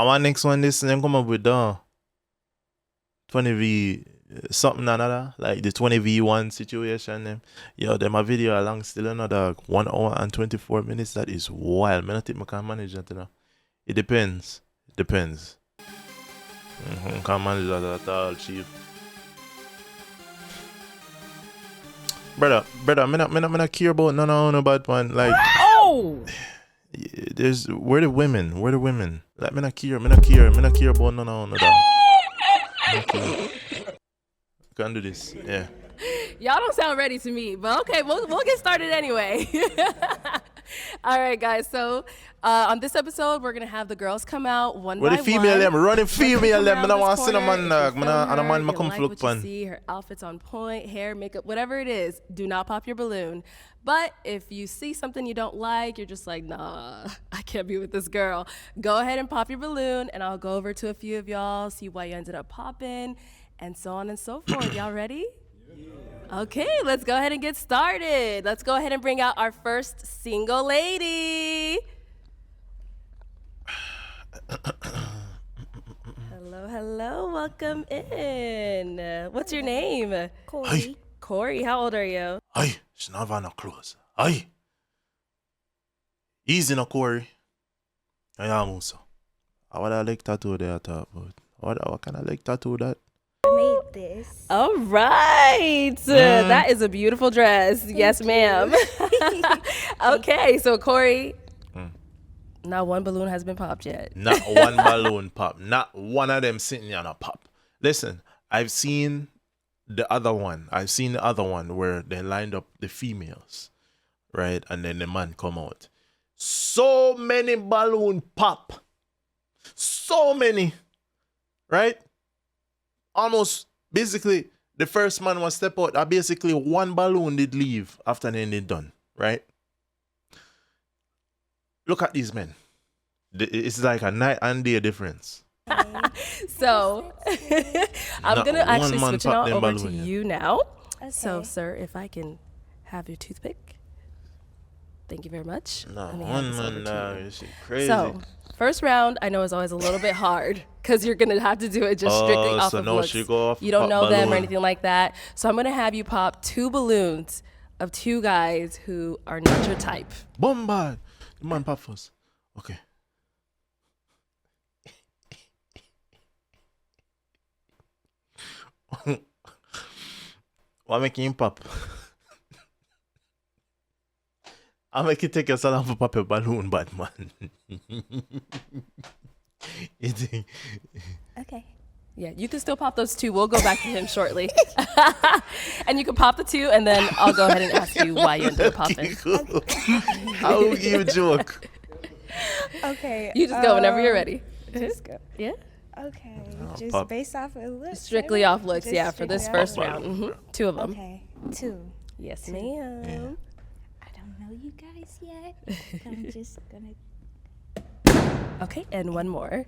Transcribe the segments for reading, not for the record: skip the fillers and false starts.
I want next one this and then come up with 20V something another, like the 20V1 situation. Yo, them a video along still another 1 hour and 24 minutes. That is wild. Man, I think I can manage that, you know. It depends. It depends. Can't manage that at all, chief. Brother, me not care about no bad one. Like, Oh! Where the women? Like, me not care about no that. Can't do this. Yeah. Y'all don't sound ready to me, but okay, we'll get started anyway. All right, guys. So on this episode, we're gonna have the girls come out one by one. Run the female them. I don't want to see no man dog. I don't want to come like look what you see, her outfit's on point, hair, makeup, whatever it is. Do not pop your balloon. But if you see something you don't like, you're just like, nah, I can't be with this girl. Go ahead and pop your balloon, and I'll go over to a few of y'all, see why you ended up popping, and so on and so forth. Y'all ready? Okay, let's go ahead and get started. Let's go ahead and bring out our first single lady. Hello, welcome in. What's your name? Corey. Hi. Corey, how old are you? Hi, she's not no clothes. Hi. Easy no Corey. I am also. What I like tattoo there I thought about. What kind of like tattoo that? I made this. All right. That is a beautiful dress. Yes, ma'am. Okay, so Corey, not one balloon has been popped yet. Not one balloon pop. Not one of them sitting on a pop. Listen, I've seen the other one. Where they lined up the females, right? And then the man come out. So many balloon pop. So many. Right? Almost basically the first man was step out. Basically one balloon did leave after then they done. Right? Look at these men. It's like a night and day difference. So I'm Not going to actually one man switch it pop on them over to balloon, yeah. you now. Okay. So, sir, if I can have your toothpick. Thank you very much. No, Let me hand one this over man to now. you. This shit crazy. So, first round, I know is always a little bit hard because you're going to have to do it just strictly off so of now looks. she go off You don't pop know them or balloon. anything like that. So I'm going to have you pop 2 balloons of 2 guys who are not your type. Bombard. The man pop first. Okay. What making him pop? I make you take yourself for pop a balloon, bad man. You think? Okay. Yeah, you can still pop those 2. We'll go back to him shortly. And you can pop the 2, and then I'll go ahead and ask you why you ended up popping. I will give you a joke. Okay. You just go whenever you're ready. Just go. Yeah? Okay. Just pop. based off of looks. Strictly right? off looks, Just yeah, for this strictly first off round. 2 of them. Okay. 2. Yes, 2. ma'am. Yeah. I don't know you guys yet. I'm just gonna. Okay, and one more.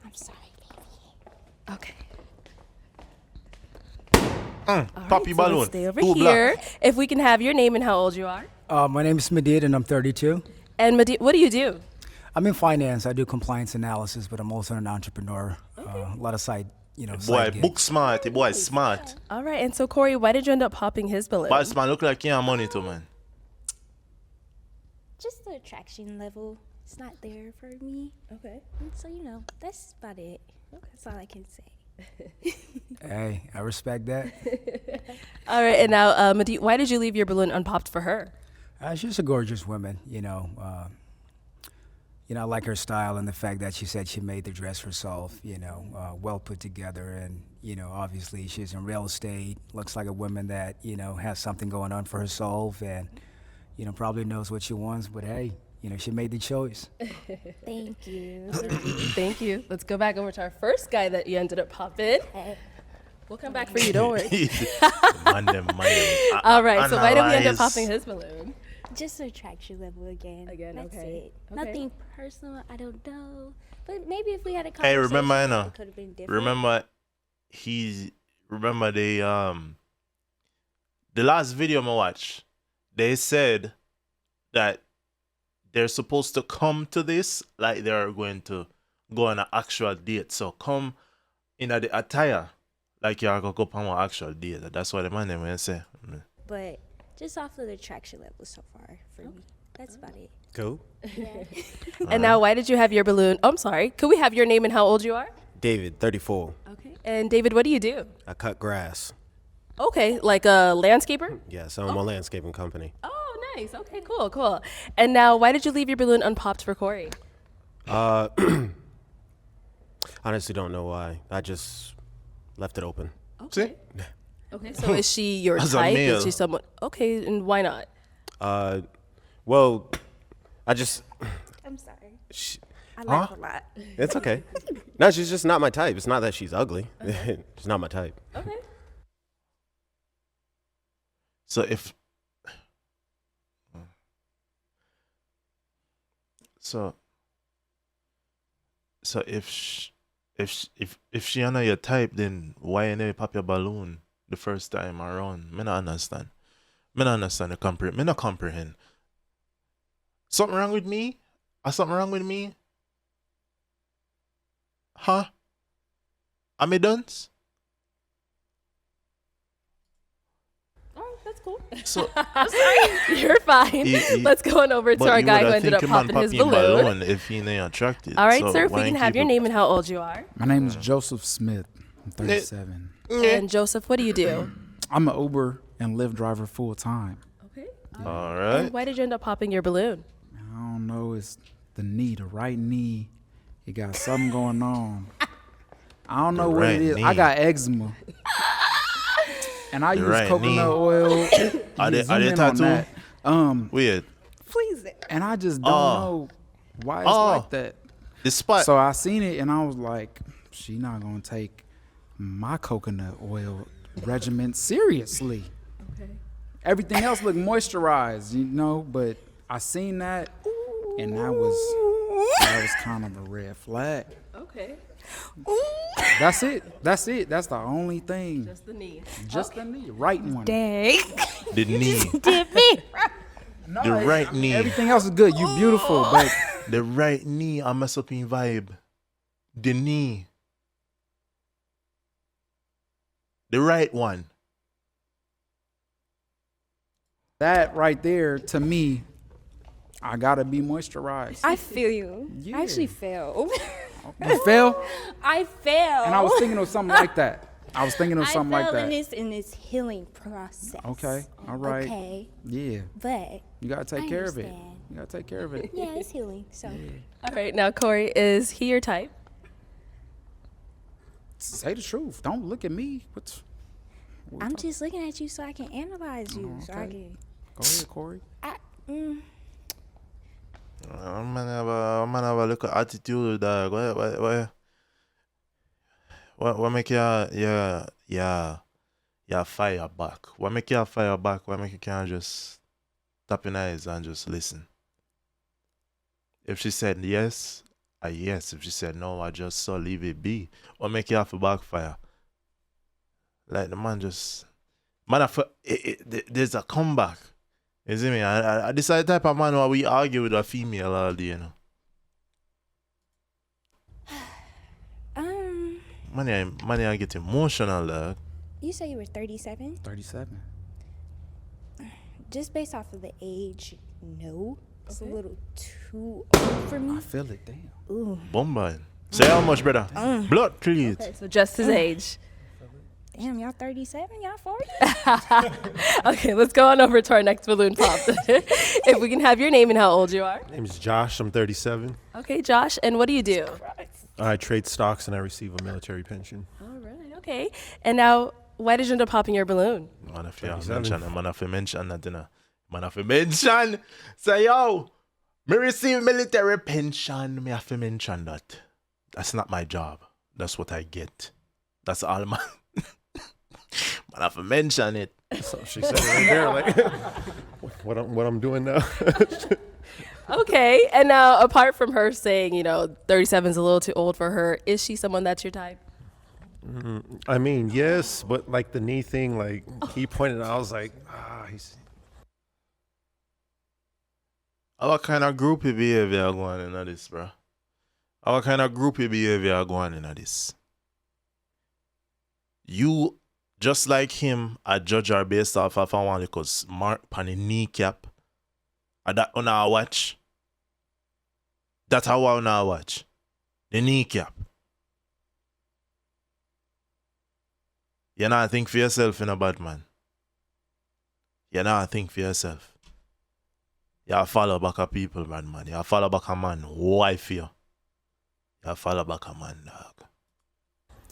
I'm sorry, baby. Okay. Poppy So balloon. let's stay over 2 here. black. If we can have your name and how old you are. My name is Medid and I'm 32. And what do you do? I'm in finance. I do compliance analysis, but I'm also an entrepreneur. A lot of side Boy, side gigs. book smart. The boy smart. All right, and so Corey, why did you end up popping his balloon? But man look like he have money too, man. Just the attraction level. It's not there for me. Okay. And so, that's about it. That's all I can say. Hey, I respect that. All right, and now, Medit, why did you leave your balloon unpopped for her? She's a gorgeous woman, I like her style and the fact that she said she made the dress herself, well put together. And, obviously she's in real estate, looks like a woman that, has something going on for herself and, probably knows what she wants. But hey, she made the choice. Thank you. Thank you. Let's go back over to our first guy that you ended up popping. We'll come back for you, don't worry. Man them. All right, so why did we end up Analyze. popping his balloon? Just the attraction level again. That's okay. it. Okay. Nothing personal. I don't know. But maybe if we had a Hey, conversation, remember, it could have been different. Remember the last video I watched, they said that they're supposed to come to this like they're going to go on an actual date. So come in the attire like you're going to go on an actual date. That's what the man them will say. But just off of the attraction level so far for me. That's about it. Cool. Yeah. And now, why did you have your balloon? Oh, I'm sorry. Could we have your name and how old you are? David, 34. Okay. And David, what do you do? I cut grass. Okay, like a landscaper? Yes, I'm a landscaping company. Oh, nice. Okay, cool. And now, why did you leave your balloon unpopped for Corey? Honestly, don't know why. I just left it open. See? Okay, so is she your As a type? male. Is she someone? Okay, and why not? Well, I just. I'm sorry. She, I laugh a lot. it's okay. No, she's just not my type. It's not that she's ugly. She's not my type. Okay. So if if she not your type, then why you never pop your balloon the first time around? Me not understand. Me not understand the comprehend. Me not comprehend. Something wrong with me? Or something wrong with me? Huh? Am I dunce? All right, that's cool. So You're fine. Let's go on over to but our you guy woulda who ended think up him and popping his popping balloon. if he ain't attracted. All right, So sir, if why we can ain't have keep your it- name and how old you are. My name is Joseph Smith. I'm 37. And Joseph, what do you do? I'm an Uber and Lyft driver full time. Okay. All And right. why did you end up popping your balloon? I don't know. It's the knee, the right knee. It got something going on. I don't know what right it is. knee. I got eczema. And I The use right coconut knee. oil. Are they Zoom in on tattoo? that. Weird. Please. And I just don't Oh. know why it's Oh. like that. The spot. So I seen it and I was like, she not gonna take my coconut oil regimen seriously. Okay. Everything else looked moisturized, you know, but I seen that and that was kind of a red flag. Okay. That's it. That's the only thing. Just the knee. Just the knee, right one. Dang. the knee. Did me. No, The right knee. Everything else is good. You beautiful, but The right knee, I mess up in vibe. The knee. The right one. that right there to me, I gotta be moisturized. I feel you. Yeah. I actually fell. You fell, I fell. and I was thinking of something like that. I was thinking of something I like fell that. in this healing process. Okay, all right. Okay, Yeah, but you gotta take I care of it. understand. You gotta take care of it. yeah, it's healing. So All right, now Corey, is he your type? Say the truth. Don't look at me. What I'm just looking at you so I can analyze you. So I okay. can. Go ahead, Corey. Man have a little attitude, dog. What make you fire back? What make you fire back? What make you can't just tap your eyes and just listen? If she said yes, yes. If she said no, I just saw leave it be. What make you have to backfire? Like the man just there's a comeback. You see me? I this is the type of man where we argue with a female all day, you know. Money I get emotional, dog. You say you were 37? 37. Just based off of the age, no. It's Okay. a little too old for me. I feel it. Damn. Bombay. Say how much, brother? Blood cleat. Okay, so just his age. Damn, y'all 37? Y'all 40? Okay, let's go on over to our next balloon pop. If we can have your name and how old you are. My name is Josh. I'm 37. Okay, Josh, and what do you do? I trade stocks and I receive a military pension. All right, okay. And now, why did you end up popping your balloon? Man, if 37. you mention that, you know. Man, if you mention, say, yo, me receive military pension, me have to mention that. That's not my job. That's what I get. That's all, man. Man, have to mention it. So she said it right there, like, what I'm doing now. Okay, and now apart from her saying, 37 is a little too old for her, is she someone that's your type? I mean, yes, but like the knee thing, like he pointed out, I was like, he's. What kind of groupie behavior going in this, bro? What kind of groupie behavior going in this? You, just like him, a judge her based off of one because mark on the kneecap. That on our watch. That's how I now watch. The kneecap. You not think for yourself in a bad man. You not think for yourself. You follow back a people, bad man. You follow back a man. Wife you. You follow back a man, dog.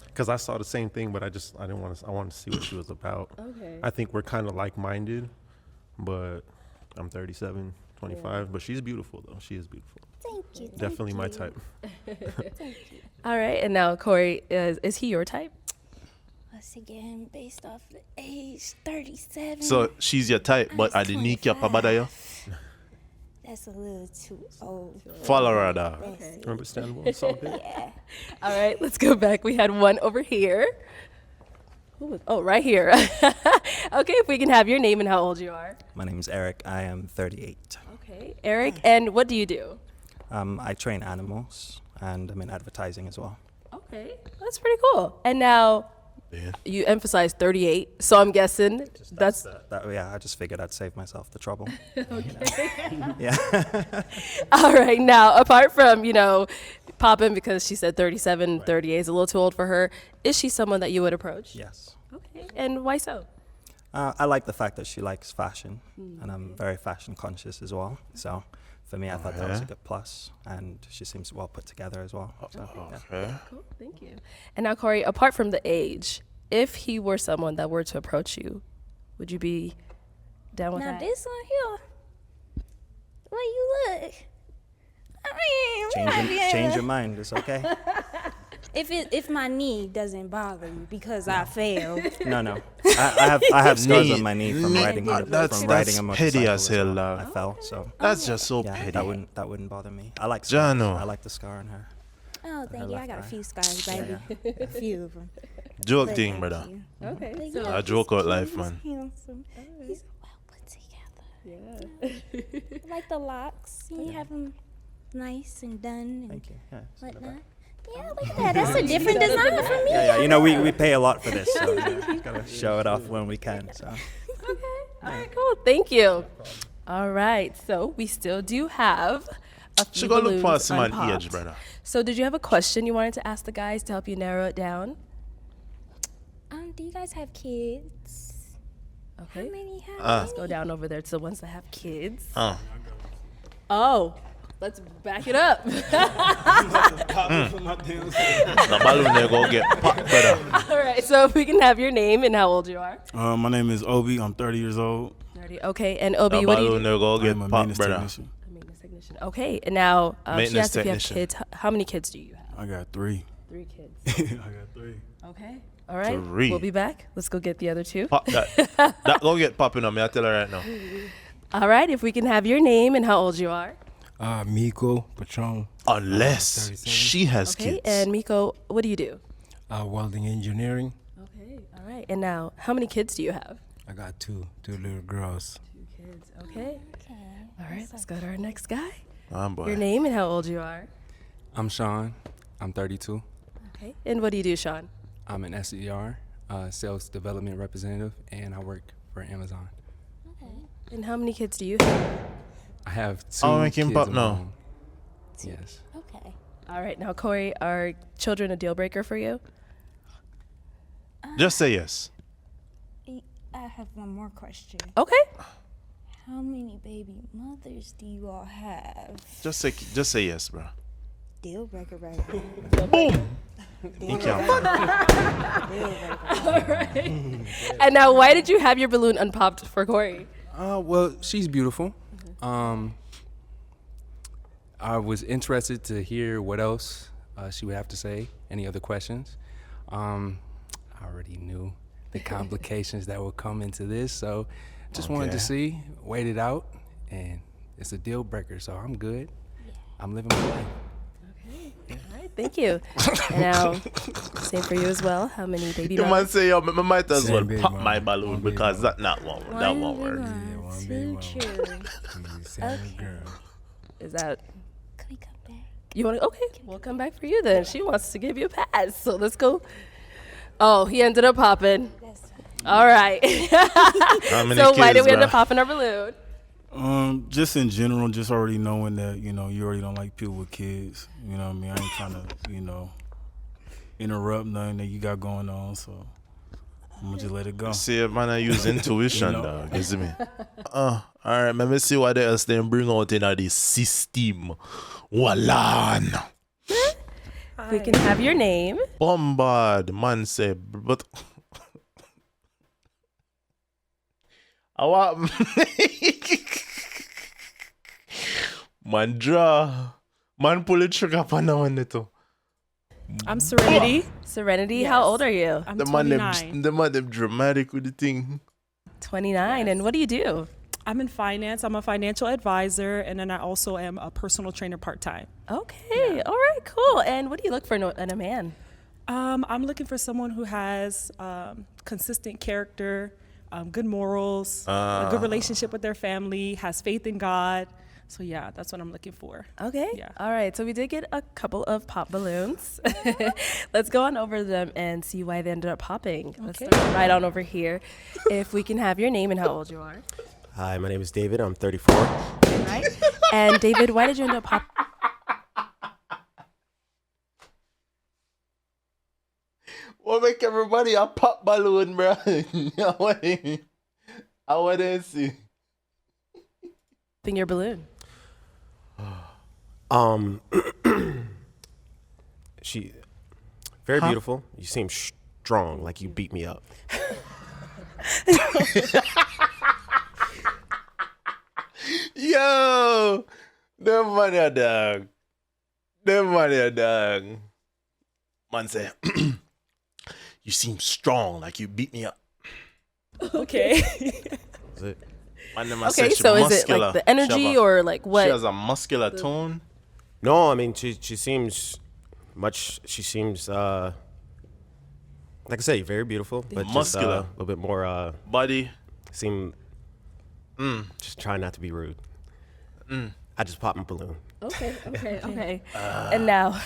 Because I saw the same thing, but I didn't want to. I wanted to see what she was about. Okay. I think we're kind of like-minded, but I'm 37, 25. But she's beautiful, though. She is beautiful. Thank you. Definitely my type. All right, and now Corey, is he your type? Once again, based off the age, 37. So she's your type, but at the kneecap about you? That's a little too old. Follow her, dog. Okay. Understandable. It's all good. Yeah. All right, let's go back. We had one over here. Right here. Okay, if we can have your name and how old you are. My name is Eric. I am 38. Okay, Eric, and what do you do? I train animals, and I'm in advertising as well. Okay, that's pretty cool. And now Yeah. you emphasize 38, so I'm guessing that's Yeah, I just figured I'd save myself the trouble. Yeah. all right. Now, apart from, popping because she said 37, 38 is a little too old for her, is she someone that you would approach? Yes. Okay, and why so? I like the fact that she likes fashion, and I'm very fashion conscious as well. So for me, I thought that was a good plus, and she seems well put together as well. So, yeah. Okay. Cool, thank you. And now, Corey, apart from the age, if he were someone that were to approach you, would you be down with Now that? this one here, the way you look. Change your mind. It's okay. If my knee doesn't bother you because I fell. No. I have scars Knee. on my knee from riding That's a petty motorcycle as hell, well. dog. I fell, so That's just so yeah, petty. that wouldn't bother me. I like scars. Jano. I like the scar on her. Oh, thank you. I left got a eye. few scars, baby. A few of them. Joke But thing, thank brother. you. Okay, But so I joke out life, he's man. handsome. He's well put together. I like the locks. You have them nice and done and Thank you. Yeah, it's not bad. whatnot. Yeah, look at that. That's a different design from me. Yeah. We pay a lot for this, so gotta show it off when we can. So all right, cool. Thank you. All right, so we still do have a few She gonna look balloons past man unpopped. age, brother. So did you have a question you wanted to ask the guys to help you narrow it down? Do you guys have kids? Okay. How many have Let's go down over there to the ones that have kids. Uh. Oh, let's back it up. The balloon they go get popped, brother. All right, so if we can have your name and how old you are. My name is Obi. I'm 30 years old. 30. Okay, and The Obi, what do you balloon do? they go I'm get a popped, maintenance brother. technician. A maintenance technician. Okay, and now she Maintenance asked if you have technician. kids. How many kids do you have? I got 3. 3 kids. I got 3. Okay. All right. 3. We'll be back. Let's go get the other 2. Pop that. That go get popping on me. I tell her right now. All right, if we can have your name and how old you are. Miko Patron. Unless 37. she has Okay, kids. and Miko, what do you do? Welding engineering. Okay, all right. And now, how many kids do you have? I got 2 little girls. 2 kids. Okay. All right, let's go to our next guy. Boy. Your name and how old you are. I'm Sean. I'm 32. Okay. And what do you do, Sean? I'm an SDR, sales development representative, and I work for Amazon. And how many kids do you have? I have 2 I'll make him kids pop of now. my own. Yes. Okay. All right, now, Corey, are children a deal breaker for you? Just say yes. I have one more question. Okay. How many baby mothers do you all have? Just say yes, bro. Deal breaker, right? Boom. He can't. All right. And now, why did you have your balloon unpopped for Corey? Well, she's beautiful. I was interested to hear what else she would have to say. Any other questions? I already knew the complications that would come into this, so just wanted to see, wait it out, and it's a deal breaker, so I'm good. I'm living my life. All right, thank you. And now, same for you as well. How many baby You dogs? might say, yo, I might as Same well big pop one. my balloon One big because one. that won't work. One, one two, big one. true. Same girl. Is that... Can we come back? You want to? Okay, we'll come back for you then. She wants to give you a pass, so let's go. Oh, he ended up popping. All right. So why did we end up popping our balloon? Just in general, just already knowing that, you know, you already don't like people with kids. You know what I mean? I ain't trying to, you know, interrupt nothing that you got going on, so I'm gonna just let it go. See, man, I use intuition, You know? dog. You see me? All right, let me see what else they bring out in this system. Walan. We can have your name. Bombard, man say, but I want man draw, man pull the trigger upon that one too. I'm Serenity. Serenity, Yes. how old are you? I'm The 29. man them dramatic with the thing. 29. And what do you do? I'm in finance. I'm a financial advisor, and then I also am a personal trainer part-time. Okay. All right, cool. And what do you look for in a man? I'm looking for someone who has consistent character, good morals, a good relationship with their family, has faith in God. So yeah, that's what I'm looking for. Okay. Yeah. All right. So we did get a couple of pop balloons. Let's go on over them and see why they ended up popping. Let's Okay. start right on over here. If we can have your name and how old you are. Hi, my name is David. I'm 34. All right. And David, why did you end up popping? What make everybody a pop balloon, bro? I want to see. Your balloon. She very beautiful. You seem strong, like you beat me up. Yo, them money a dog. Them money a dog. Man say, you seem strong, like you beat me up. Okay. Is it? Man, them a Okay, say she so is it muscular. like the energy or like what? She has a muscular tone. No, I mean she seems much. She seems like I say, very beautiful, but Muscular. just a little bit more. Body. Seem. Just try not to be rude. I just popped my balloon. Okay. And now,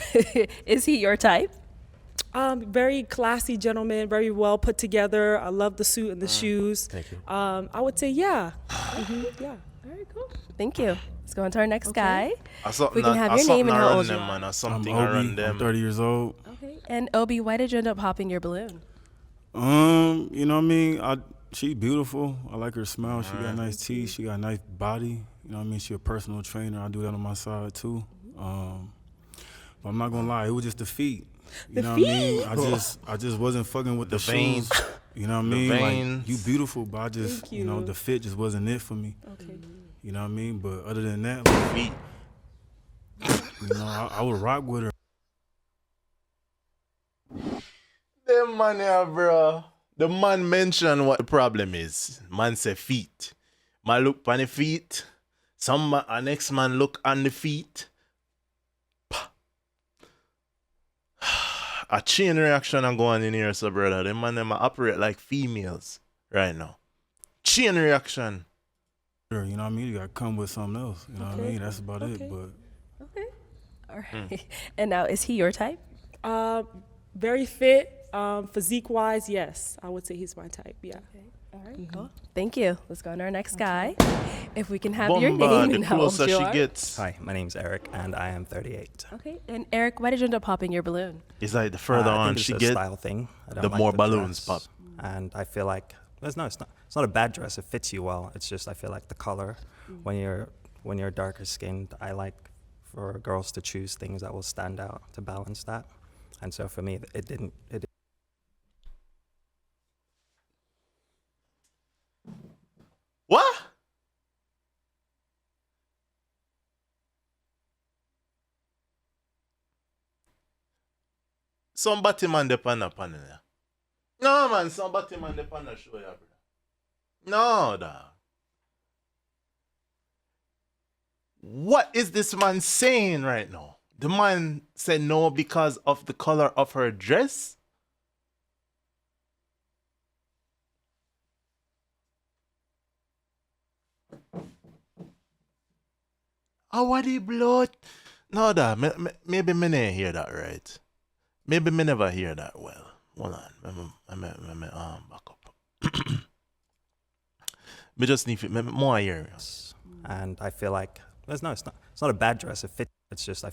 is he your type? Very classy gentleman, very well put together. I love the suit and the shoes. Thank you. I would say yeah. Yeah. All right, cool. Thank you. Let's go on to our next guy. We can have your name and how old you are. man. Or I'm something Obi. around them. I'm 30 years old. Okay. And Obi, why did you end up popping your balloon? You know what I mean? She's beautiful. I like her smile. She got nice teeth. She got a nice body. You know what I mean? She a personal trainer. I do that on my side too. But I'm not gonna lie, it was just the feet. You know what I mean? I just wasn't fucking with the veins. shoes. You know what I The mean? veins. Like, you beautiful, but I just, Thank you know, you. the fit just wasn't it for me. Okay. You know what I mean? But other than that, like, Feet. you know, I would rock with her. Them man here, bro. The man mentioned what the problem is. Man say feet. Man look on the feet. A next man look on the feet. A chain reaction and going in here, so brother. Them man them operate like females right now. Chain reaction. You know what I mean? You gotta come with something else. You know what I mean? That's about it. But Okay. All right. And now, is he your type? Very fit. Physique wise, yes. I would say he's my type. Yeah. All right, cool. Thank you. Let's go on to our next guy. If we can have your Bomba, name the and how old closer you she are. gets. Hi, my name's Eric, and I am 38. Okay. And Eric, why did you end up popping your balloon? It's like the further I on think it's she a gets, style thing. I don't the like more balloons dress. pop. And I feel like it's not a bad dress. It fits you well. It's just I feel like the color, when you're darker skinned, I like for girls to choose things that will stand out to balance that. And so for me, it didn't. What? Somebody man depend upon it. No man, somebody man depend on show ya, bro. No, dog. What is this man saying right now? The man said no because of the color of her dress? Our the blood. No, that maybe me never hear that right. Maybe me never hear that well. Hold on, me back up. Me just need more hearing. And I feel like it's not a bad dress. It fits. It's just I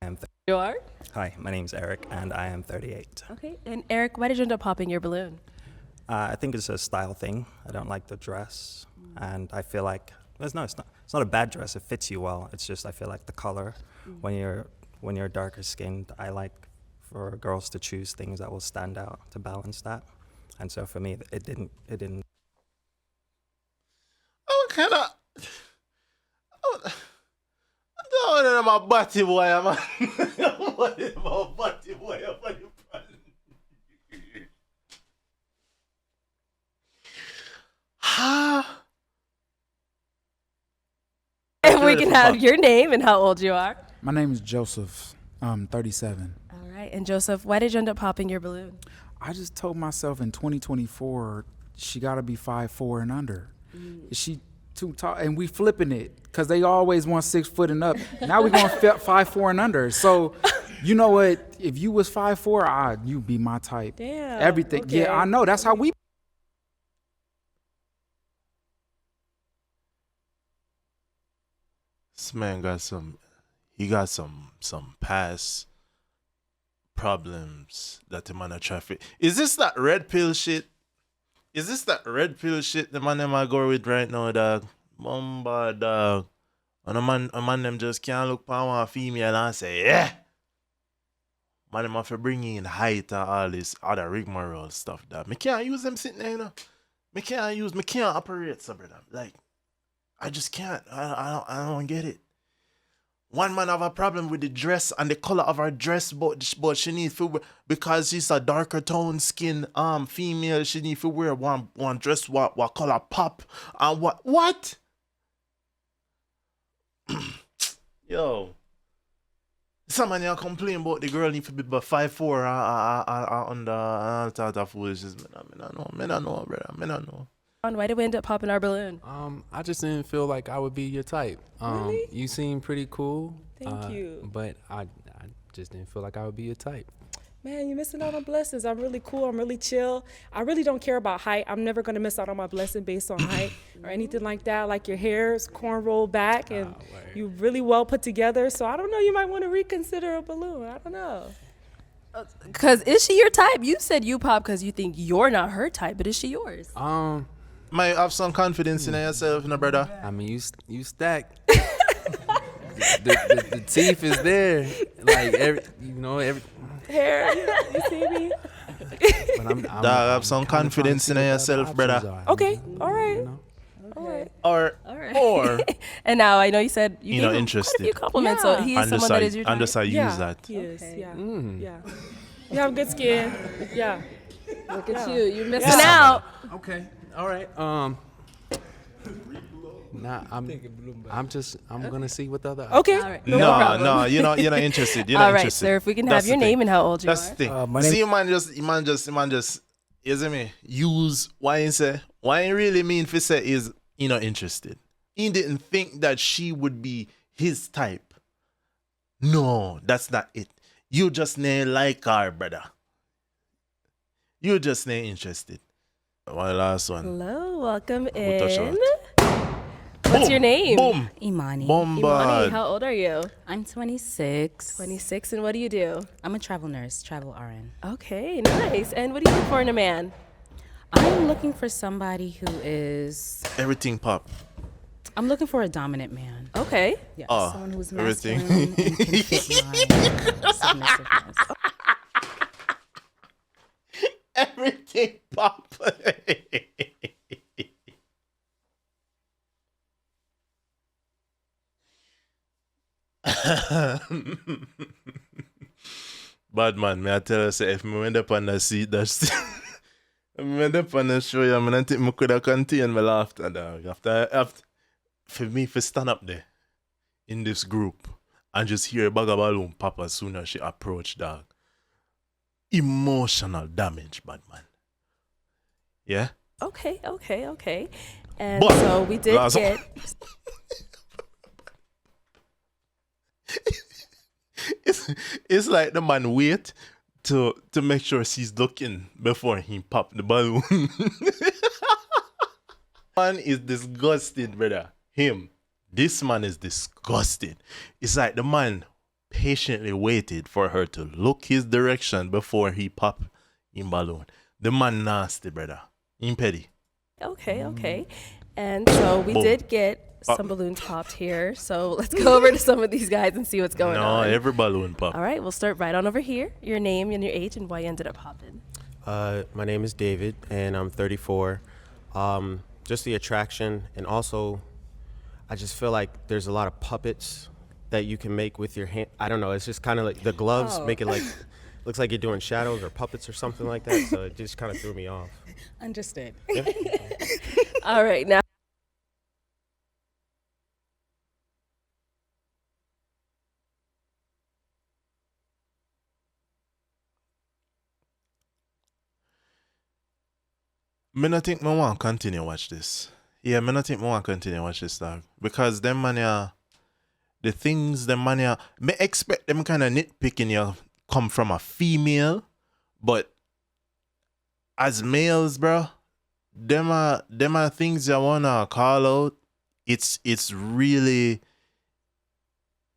am. You are? Hi, my name's Eric, and I am 38. Okay. And Eric, why did you end up popping your balloon? I think it's a style thing. I don't like the dress, and I feel like it's not a bad dress. It fits you well. It's just I feel like the color, when you're darker skinned, I like for girls to choose things that will stand out to balance that. And so for me, it didn't. Oh, kind of. I don't know my body boy, man. What is my body boy? And we can have your name and how old you are. My name is Joseph. I'm 37. All right. And Joseph, why did you end up popping your balloon? I just told myself in 2024 she got to be 5'4" and under. Is she too tall? And we flipping it because they always want 6 foot and up. Now we're going 5'4" and under. So you know what? If you was 5'4", you'd be my type. Damn. Everything. Okay. Yeah, I know. That's how we. This man got some past problems that the man a traffic. Is this that red pill shit? Is this that red pill shit the man them a go with right now, dog? Mamba, dog. And a man them just can't look for one female and say, yeah. Man them have to bring in height and all this other rigmarole stuff, dog. Me can't use them sitting there, you know. Me can't operate, so brother. Like, I just can't. I don't get it. One man have a problem with the dress and the color of her dress, but she needs to, because she's a darker tone skin female, she need to wear one dress what color pop and what? Yo. Someone here complain about the girl need to be about 5'4" under all sort of foolishness. Me don't know, brother. Me don't know. Why did we end up popping our balloon? I just didn't feel like I would be your type. Really? You seem pretty cool. Thank you. But I just didn't feel like I would be your type. Man, you're missing out on blessings. I'm really cool. I'm really chill. I really don't care about height. I'm never going to miss out on my blessing based on height or anything like that. Like your hair's corn rolled back and you really well put together. So I don't know. You might want to reconsider a balloon. I don't know. Because is she your type? You said you pop because you think you're not her type, but is she yours? Might have some confidence in yourself, no brother. I mean, you stacked. the teeth is there, like every hair. You see me? But Dog, have some confidence in yourself, brother. Okay, all right. All right. And now I know you said you know, gave him interested. quite a few compliments, so he is someone that is your type. Underside use that. He is. Okay. Yeah. Yeah. You have good skin. Yeah. Look at you. You're missing out. Okay. All right. Nah, I'm gonna see what the other. Okay. All right. No, you're not interested. You're not All right, interested. sir. If we can That's have your the thing. name and how old you That's are. the thing. My See, man just, you see me? Use why he say. Why he really mean for say is he not interested. He didn't think that she would be his type. No, that's not it. You just ain't like her, brother. You just ain't interested. One last one. Hello, welcome We'll touch on in. it. What's your name? Boom. Imani. Imani, Bombard. how old are you? I'm 26. 26, and what do you do? I'm a travel nurse, travel RN. Okay, nice. And what do you look for in a man? I'm looking for somebody who is. Everything pop. I'm looking for a dominant man. Okay. Yes, Oh, someone who's everything. masculine and can fit my submissiveness. Everything pop. Bad man, may I tell you, say, if I went up on the seat, that's if I went up on the show, I don't think I could have contained my laughter, dog. After, for me to stand up there in this group and just hear a bag of balloon pop as soon as she approached, dog. Emotional damage, bad man. Yeah? Okay. And But- so we did Last- get. it's like the man wait to make sure she's looking before he pop the balloon. Man is disgusted, brother. Him. This man is disgusted. It's like the man patiently waited for her to look his direction before he pop in balloon. The man nasty, brother. In petty. Okay. And so we Boom. did get some balloons popped here. So let's go over to some of these guys and see what's going on. No, every balloon pop. All right, we'll start right on over here. Your name and your age and why you ended up popping. My name is David, and I'm 34. Just the attraction, and also, I just feel like there's a lot of puppets that you can make with your hand. I don't know. It's just kind of like the gloves make it like looks like you're doing shadows or puppets or something like that. So it just kind of threw me off. Understood. Yeah. All right, now. Me not think me want continue watch this. Yeah, me not think me want continue watch this, dog. Because them man ya, the things them man ya, me expect them kind of nitpicking you come from a female, but as males, bro, them are things you wanna call out. It's really,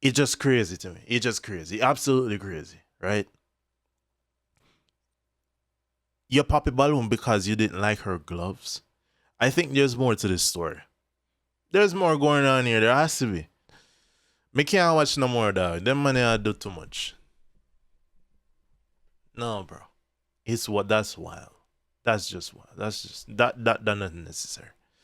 it's just crazy to me. It's just crazy, absolutely crazy, right? You pop a balloon because you didn't like her gloves. I think there's more to this story. There's more going on here. There has to be. Me can't watch no more, dog. Them money do too much. No, bro. That's wild. That's just wild. That's not necessary.